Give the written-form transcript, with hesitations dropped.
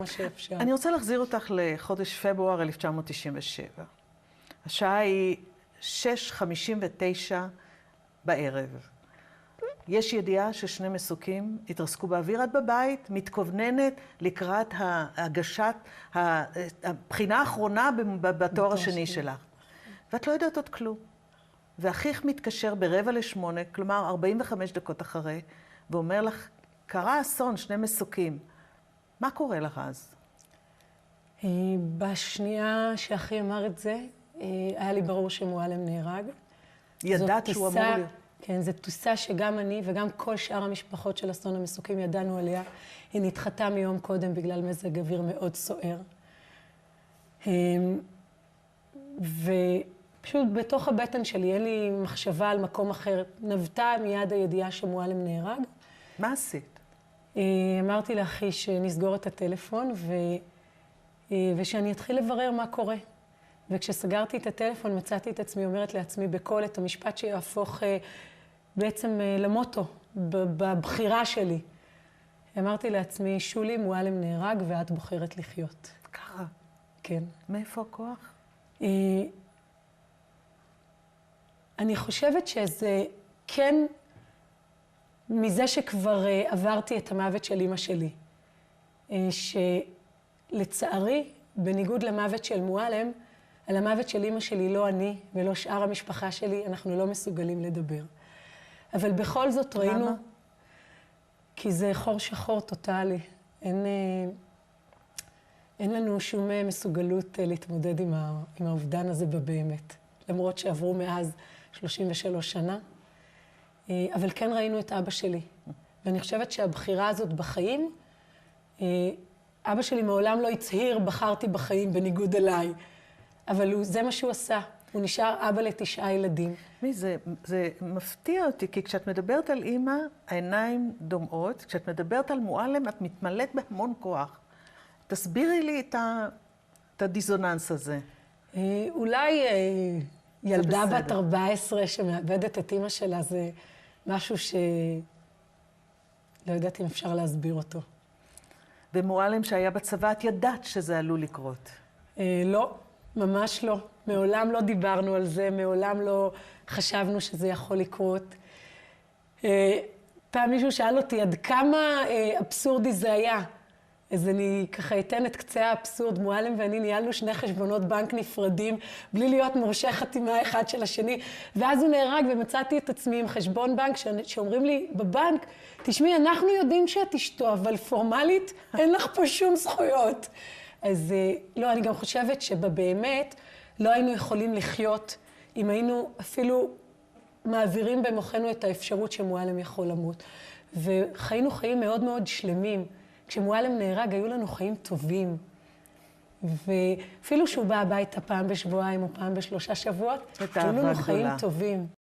מה שאפשר. אני רוצה להחזיר אותך לחודש פברואר 1997. השעה היא 6:59 בערב. יש ידיעה ששני מסוקים התרסקו באוויר. את בבית, מתכווננת לקראת הגשת הבחינה האחרונה בתואר השני שלך. ואת לא יודעת עוד כלום. ואחיך מתקשר ב7:45, כלומר 45 דקות אחרי, ואומר לך, קרה אסון, שני מסוקים. מה קורה לך אז? בשנייה שאחי אמר את זה, היה לי ברור שמועלם נהרג. ידעת שהוא אמור להיות? כן, זו טיסה שגם אני וגם כל שאר המשפחות של אסון המסוקים ידענו עליה. היא נדחתה מיום קודם בגלל מזג אוויר מאוד סוער. ופשוט בתוך הבטן שלי אין לי מחשבה על מקום אחר. נבטה מיד הידיעה שמועלם נהרג. מה עשית? אמרתי לאחי שנסגור את הטלפון ושאני אתחיל לברר מה קורה. וכשסגרתי את הטלפון מצאתי את עצמי, אומרת לעצמי בקול את המשפט שיהפוך בעצם למוטו בבחירה שלי. אמרתי לעצמי, שולי, מועלם נהרג ואת בוחרת לחיות. ככה? כן. מאיפה הכוח? אני חושבת שזה כן מזה שכבר עברתי את המוות של אמא שלי. שלצערי, בניגוד למוות של מועלם, על המוות של אמא שלי לא אני ולא שאר המשפחה שלי, אנחנו לא מסוגלים לדבר. אבל בכל זאת ראינו... למה? כי זה חור שחור טוטלי. אין לנו שום מסוגלות להתמודד עם האובדן הזה בבאמת. למרות שעברו מאז 33 שנה. אבל כן ראינו את אבא שלי. ואני חושבת שהבחירה הזאת בחיים, אבא שלי מעולם לא הצהיר, בחרתי בחיים בניגוד אליי. אבל זה מה שהוא עשה. הוא נשאר אבא ל9 ילדים. זה מפתיע אותי, כי כשאת מדברת על אמא, העיניים דומעות. כשאת מדברת על מועלם, את מתמלאת בהמון כוח. תסבירי לי את הדיזוננס הזה. אולי ילדה בת 14 שמאבדת את אמא שלה, זה משהו לא יודעת אם אפשר להסביר אותו. ומועלם שהיה בצבא, את ידעת שזה עלול לקרות. לא, ממש לא. מעולם לא דיברנו על זה, מעולם לא חשבנו שזה יכול לקרות. פעם מישהו שאל אותי עד כמה אבסורדי זה היה. אז אני ככה אתן את קצה האבסורד. מועלם ואני ניהלנו 2 חשבונות בנק נפרדים, בלי להיות מורשי חתימה אחד של השני. ואז הוא נהרג ומצאתי את עצמי עם חשבון בנק שאומרים לי בבנק, תשמעי, אנחנו יודעים שאת אשתו, אבל פורמלית אין לך פה שום זכויות. אז לא, אני גם חושבת שבאמת לא היינו יכולים לחיות אם היינו אפילו מעבירים במוחנו את האפשרות שמועלם יכול למות. וחיינו חיים מאוד מאוד שלמים. כשמועלם נהרג היו לנו חיים טובים. ואפילו שהוא בא הביתה פעם בשבועיים או פעם ב3 שבועות, היו לנו חיים טובים.